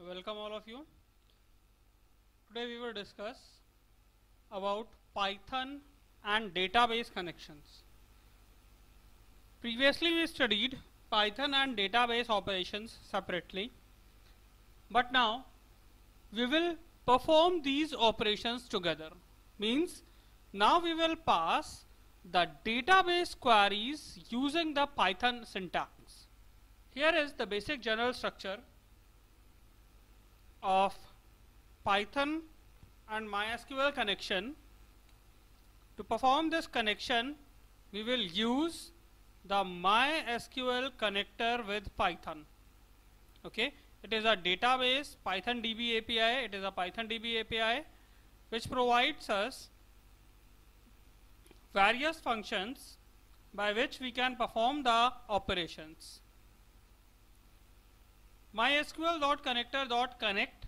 Welcome all of you. Today we will discuss about Python and database connections. Previously we studied Python and database operations separately, but now we will perform these operations together. Means now we will pass the database queries using the Python syntax. Here is the basic general structure of Python and MySQL connection. To perform this connection, we will use the MySQL connector with Python. Okay, it is a database Python DB API. It is a Python DB API which provides us various functions by which we can perform the operations. MySQL.connector.connect,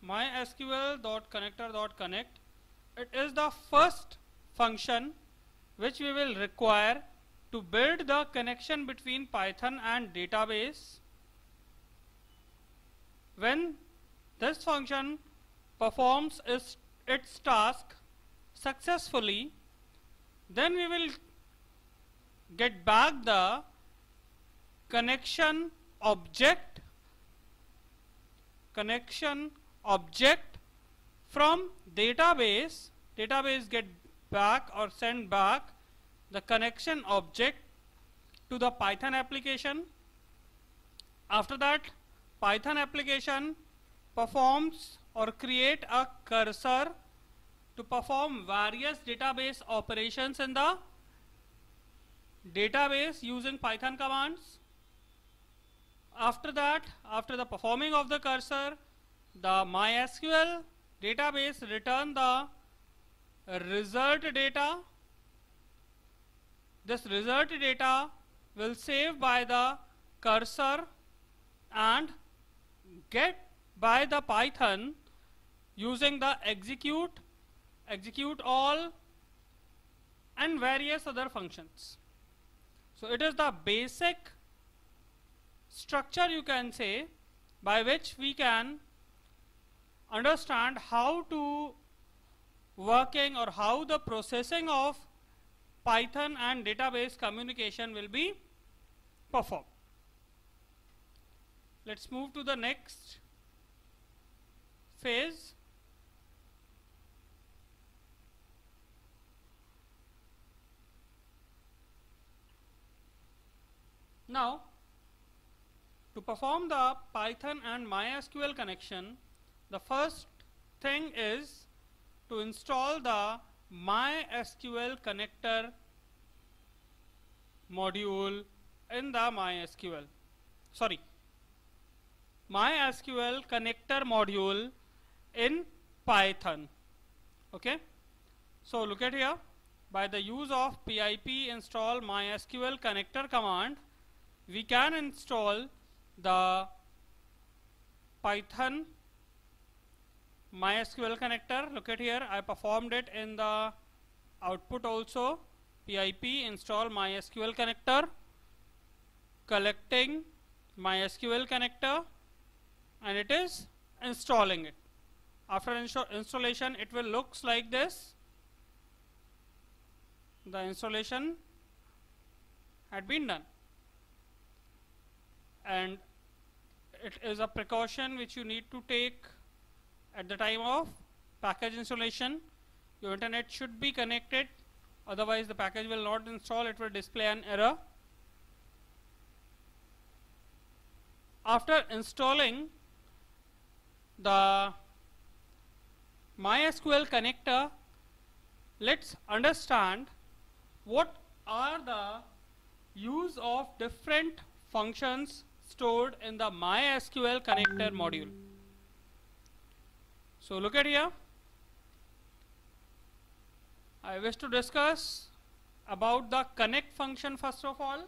MySQL.connector.connect, it is the first function which we will require to build the connection between Python and database. When this function performs its task successfully, then we will get back the connection object from database. Database get back or send back the connection object to the Python application. After that, Python application performs or create a cursor to perform various database operations in the database using Python commands. After that, after the performing of the cursor, the MySQL database return the result data. This result data will save by the cursor and get by the Python using the execute all and various other functions. So it is the basic structure, you can say, by which we can understand how to working or how the processing of Python and database communication will be performed. Let's move to the next phase. Now, to perform the Python and MySQL connection, the first thing is to install the MySQL connector module in the MySQL connector module in Python. Okay, so look at here. By the use of pip install MySQL connector command, we can install the Python MySQL connector. Look at here, I performed it in the output also. Pip install MySQL connector, collecting MySQL connector, and it is installing it. After installation, it will looks like this. The installation had been done, and it is a precaution which you need to take at the time of package installation. Your internet should be connected, otherwise the package will not install, it will display an error. After installing the MySQL connector, let's understand what are the use of different functions stored in the MySQL connector module. So look at here, I wish to discuss about the connect function first of all.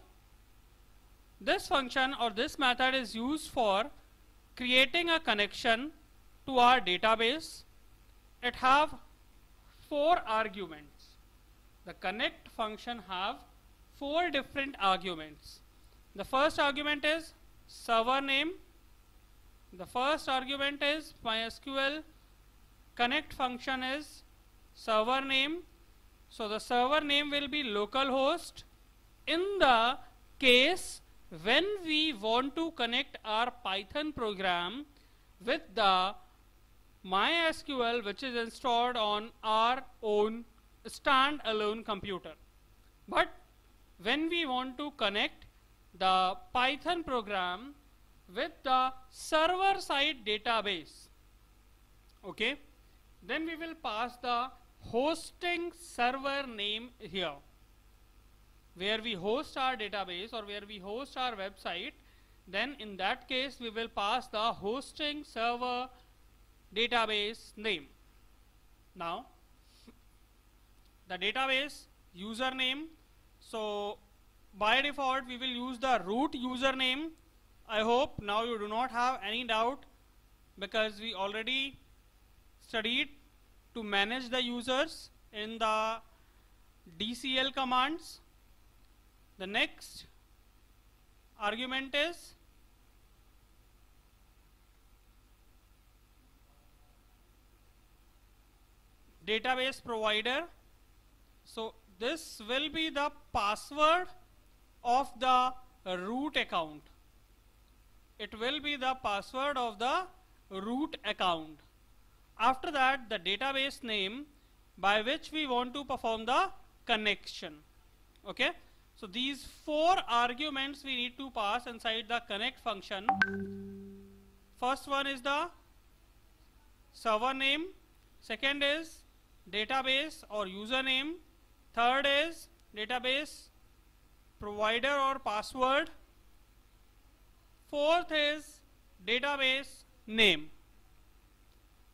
This function or this method is used for creating a connection to our database. It have 4 arguments. The connect function have 4 different arguments. The first argument is server name, The first argument is MySQL connect function is server name. So the server name will be localhost in the case when we want to connect our Python program with the MySQL which is installed on our own standalone computer. But when we want to connect the Python program with the server side database, okay, then we will pass the hosting server name here, where we host our database or where we host our website. Then in that case we will pass the hosting server database name. Now the database username, so by default we will use the root username. I hope now you do not have any doubt, because we already studied to manage the users in the DCL commands. The next argument is database provider. So this will be the password of the root account. It will be the password of the root account. After that, the database name by which we want to perform the connection. Okay, so these four arguments we need to pass inside the connect function. First one is the server name, second is database or username, third is database provider or password, fourth is database name.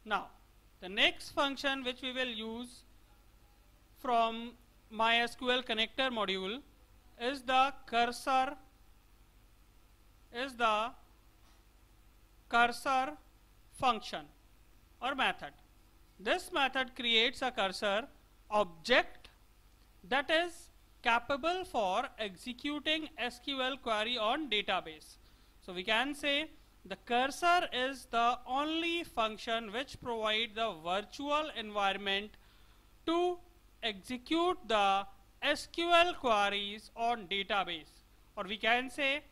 Now the next function which we will use from MySQL connector module is the cursor function or method. This method creates a cursor object that is capable for executing SQL query on database. So we can say the cursor is the only function which provides the virtual environment to execute the SQL queries on database, or we can say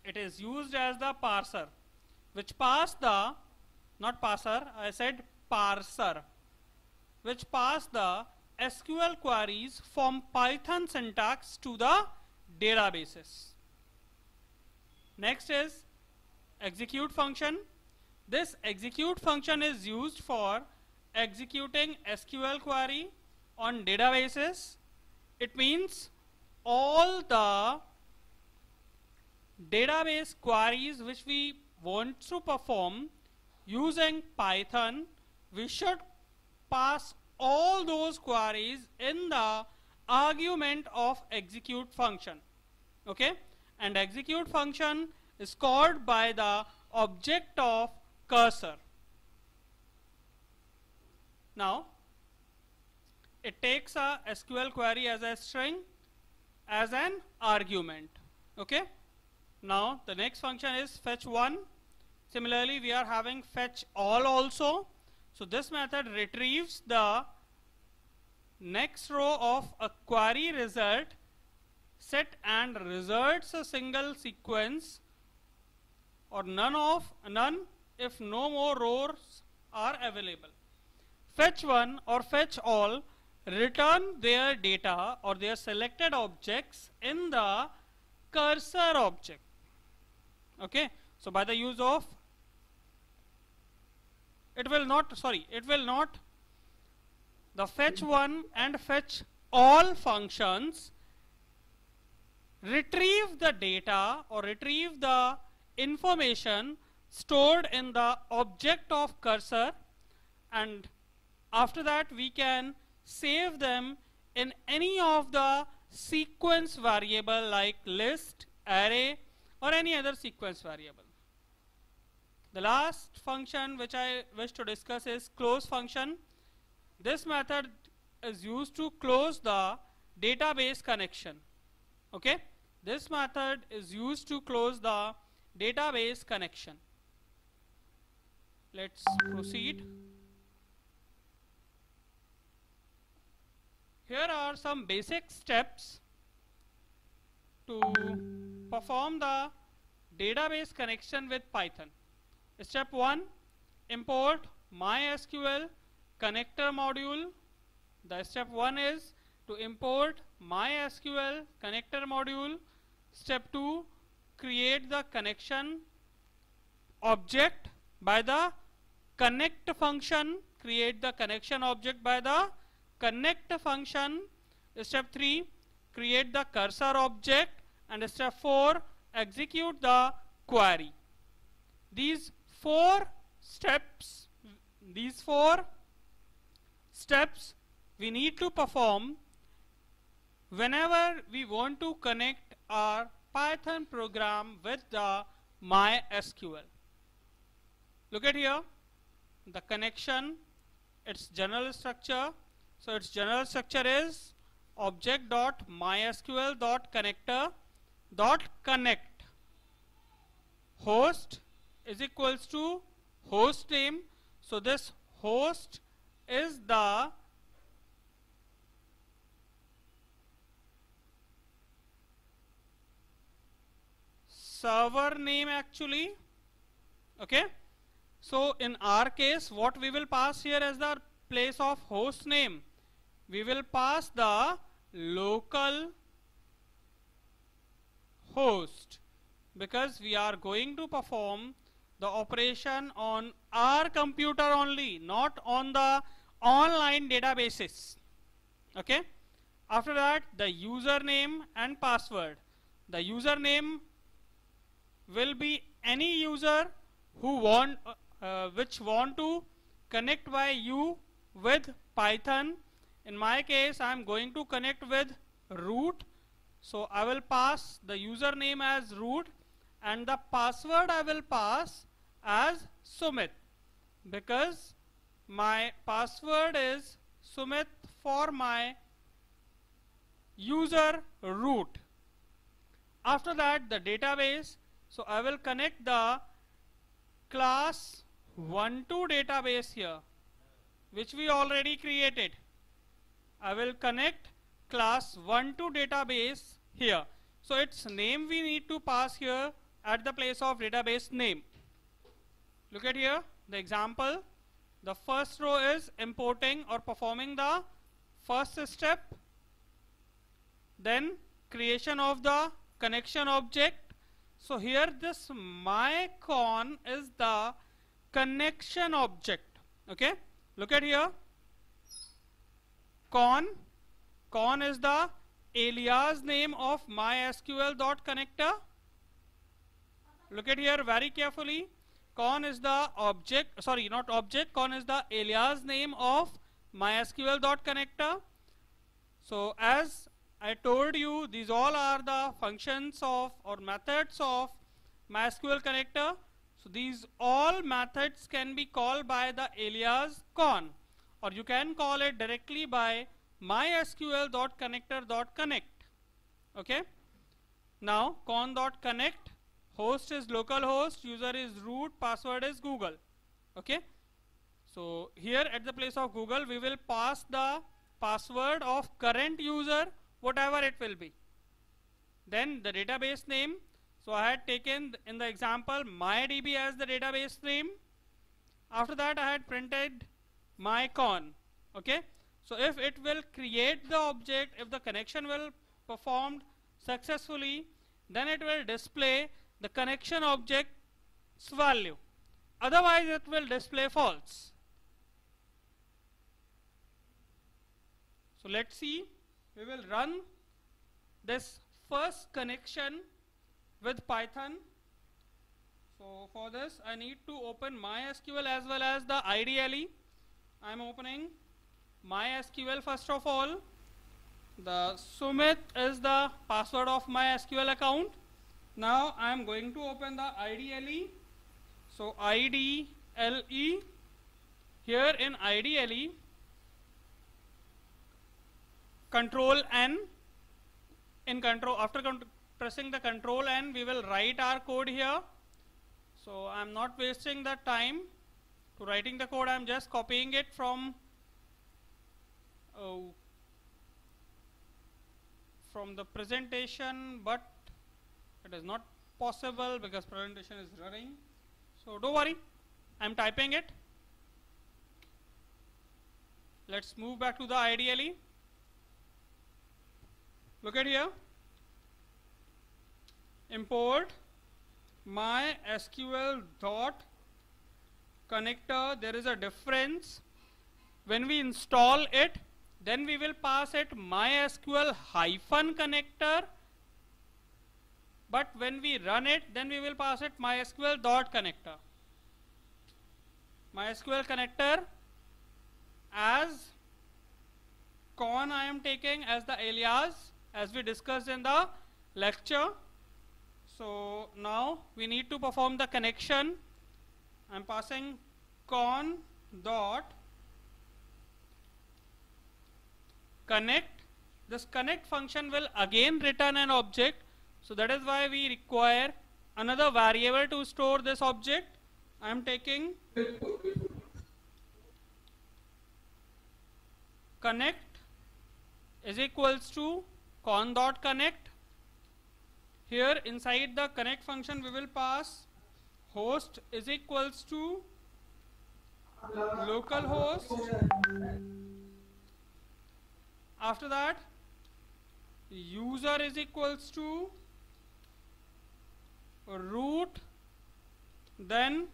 it is used as the parser, which pass the, not parser, I said parser, which pass the SQL queries from Python syntax to the databases. Next is execute function. This execute function is used for executing SQL query on databases. It means all the database queries which we want to perform using Python, we should pass all those queries in the argument of execute function. Okay, and execute function is called by the object of cursor. Now it takes a SQL query as a string as an argument. Okay, now the next function is fetch one. Similarly we are having fetch all also. So this method retrieves the next row of a query result set and results a single sequence or none if no more rows are available. Fetch one or fetch all return their data or their selected objects in the cursor object. Okay, so by the use of the fetch one and fetch all functions retrieve the data or retrieve the information stored in the object of cursor, and after that we can save them in any of the sequence variable like list, array, or any other sequence variable. The last function which I wish to discuss is close function. This method is used to close the database connection. Okay, this method is used to close the database connection. Let's proceed. Here are some basic steps to perform the database connection with Python. Step 1, import MySQL connector module. The step 1 is to import MySQL connector module. Step 2, create the connection object by the connect function. Create the connection object by the connect function. Step 3, create the cursor object. And step 4, execute the query. These four steps we need to perform whenever we want to connect our Python program with the MySQL. Look at here, the connection, its general structure. So its general structure is object.mysql.connector.connect. Host is equals to host name. So this host is the server name actually. Okay. So in our case, what we will pass here as the place of host name, we will pass the local host, because we are going to perform the operation on our computer only, not on the online databases. Okay. After that, the username and password. The username will be any user who want to connect by you with Python. In my case, I am going to connect with root, so I will pass the username as root and the password I will pass as Sumit, because my password is Sumit for my user root. After that, the database, so I will connect the class 12 database here, which we already created. I will connect class 12 database here. So its name we need to pass here at the place of database name. Look at here, the example. The first row is importing or performing the first step. Then creation of the connection object. So here this myCon is the connection object. Okay. Look at here. Con is the alias name of MySQL.connector. Look at here very carefully. Con is the object, sorry, not object, con is the alias name of MySQL.connector. So as I told you, these all are the functions of or methods of MySQL connector. So these all methods can be called by the alias con, or you can call it directly by mysql.connector.connect. Okay. Now con.connect, host is localhost, user is root, password is Google. Okay. So here at the place of Google, we will pass the password of current user, whatever it will be. Then the database name. So I had taken in the example MyDB as the database name. After that, I had printed myCon. Okay. So if it will create the object, if the connection will performed successfully, then it will display the connection object's value. Otherwise, it will display false. So let's see. We will run this first connection with Python. So for this, I need to open MySQL as well as the IDLE. I am opening MySQL first of all. The Sumit is the password of MySQL account. Now I am going to open the IDLE. So IDLE. Here in IDLE, Control N. In control, after pressing the Control N, we will write our code here. I'm not wasting that time to writing the code. I'm just copying it from the presentation, but it is not possible because presentation is running. So don't worry, I'm typing it. Let's move back to the IDLE. Look at here. Import MySQL dot connector. There is a difference. When we install it, then we will pass it MySQL hyphen connector. But when we run it, then we will pass it MySQL dot connector. MySQL connector as con I am taking as the alias, as we discussed in the lecture. So now we need to perform the connection. I am passing con dot connect. This connect function will again return an object. So that is why we require another variable to store this object. I am taking connect is equals to con dot connect. Here inside the connect function we will pass host is equals to localhost. After that user is equals to root, then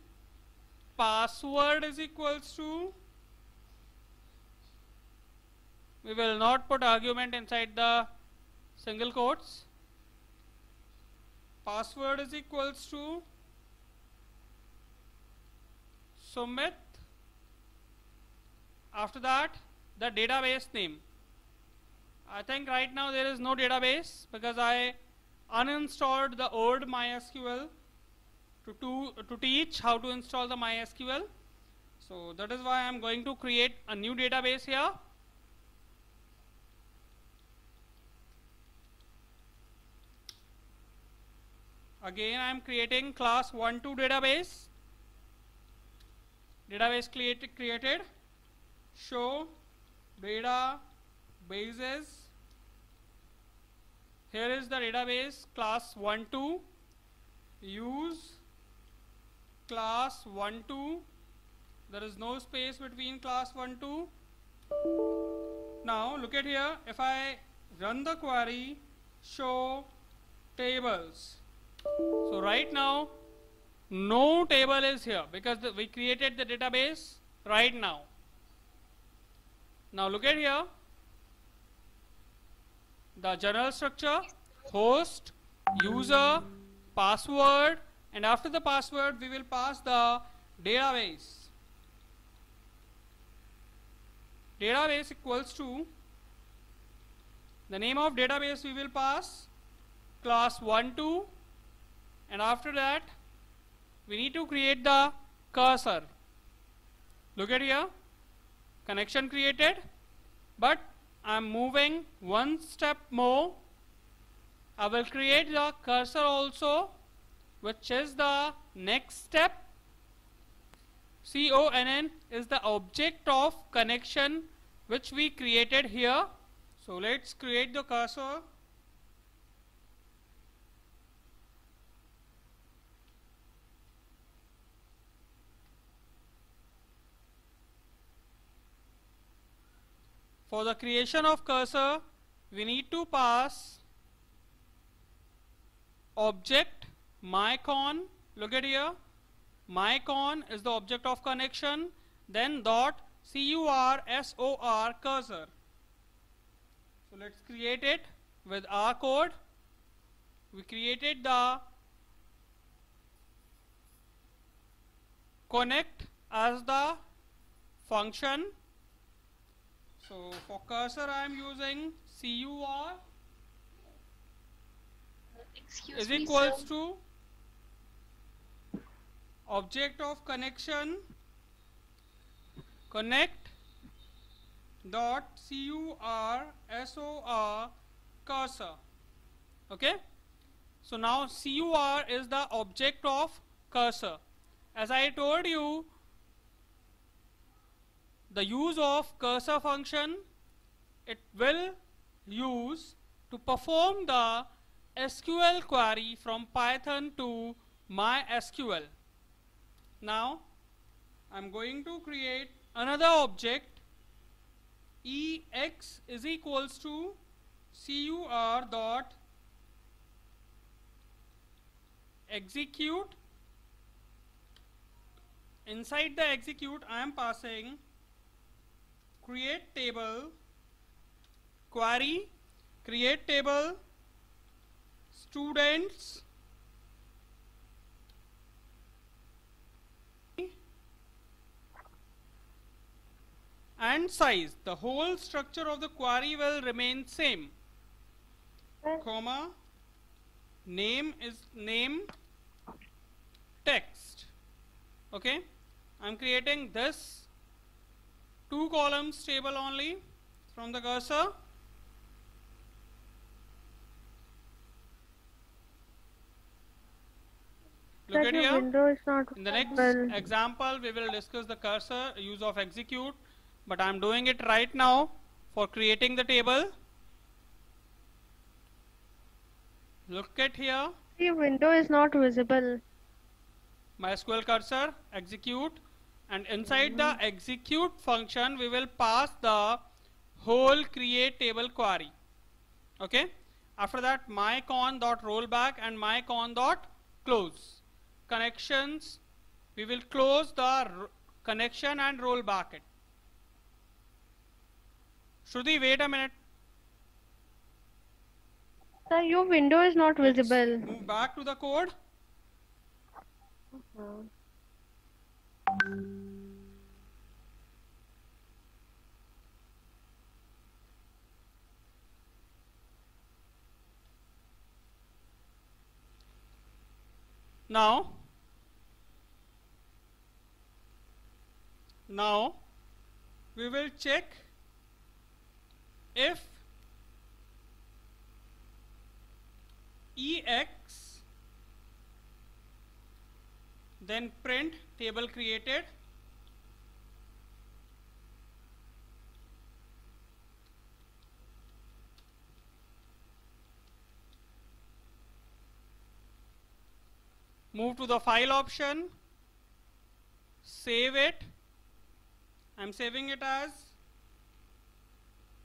password is equals to, we will not put argument inside the single quotes, password is equals to Sumit. After that the database name. I think right now there is no database because I uninstalled the old MySQL to teach how to install the MySQL. So that is why I am going to create a new database here. Again I am creating class 1 to database. Database created. Show databases. Here is the database class 1 2. Use class 1 2. There is no space between class 1 2. Now look at here. If I run the query show tables, so right now no table is here because we created the database right now. Now look at here. The general structure, host, user, password, and after the password we will pass the database. Database equals to, the name of database we will pass class 1 2, and after that we need to create the cursor. Look at here, connection created, but I am moving one step more. I will create the cursor also, which is the next step. CONN is the object of connection which we created here. So let's create the cursor. For the creation of cursor, we need to pass object myCon. Look at here. MyCon is the object of connection. Then dot CURSOR cursor. So let's create it with our code. We created the connect as the function. So for cursor I am using CUR is equals to object of connection connect dot CURSOR cursor. Okay. So now CUR is the object of cursor. As I told you, the use of cursor function, it will use to perform the SQL query from Python to MySQL. Now I'm going to create another object. Ex is equals to cur dot execute. Inside the execute I am passing create table query, create table students and size. The whole structure of the query will remain same, comma, name is name text. Okay, I'm creating this 2 columns table only from the cursor. Look at here. Window is not in the next example we will discuss the cursor use of execute, but I am doing it right now for creating the table. Look at here. The window is not visible. MySQL cursor execute, and inside the execute function we will pass the whole create table query. Okay, after that mycon.rollback and mycon.close. Connections, we will close the connection and roll back it. Shruti, wait a minute. Sir, your window is not visible. Move back to the code. Now we will check if ex then print table created. Move to the file option, save it. I'm saving it as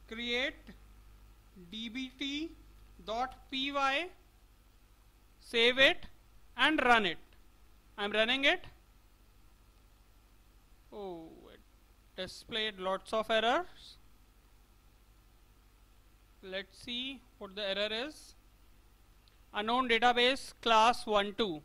create dbt.py. Save it and run it. I'm running it. Oh, it displayed lots of errors. Let's see what the error is. Unknown database class 12.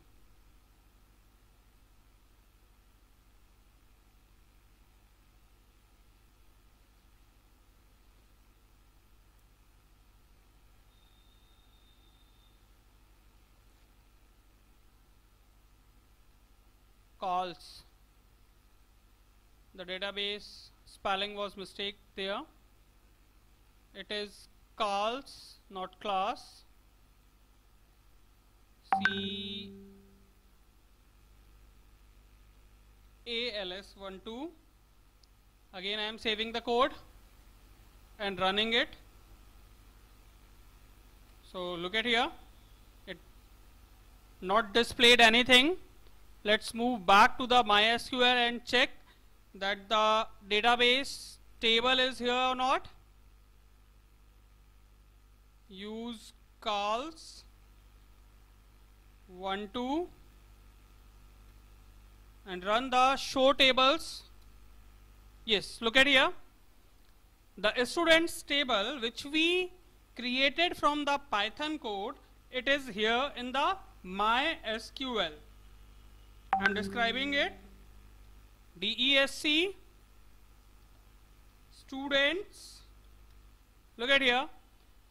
Calls. The database spelling was mistake there. It is calls, not class. CALS12. Again I am saving the code and running it. So look at here, it not displayed anything. Let's move back to the MySQL and check that the database table is here or not. Use calls 12 and run the show tables. Yes, look at here. The students table which we created from the Python code, it is here in the MySQL. I'm describing it. DESC students. Look at here.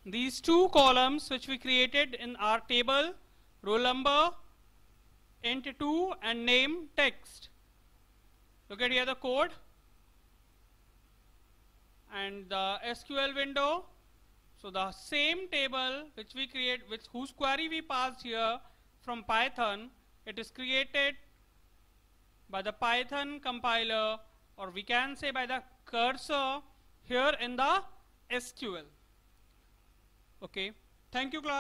These 2 columns which we created in our table, roll number, int 2 and name text. Look at here the code and the SQL window. So the same table which we create, whose query we passed here from Python, it is created by the Python compiler, or we can say by the cursor here in the SQL. Okay, thank you class.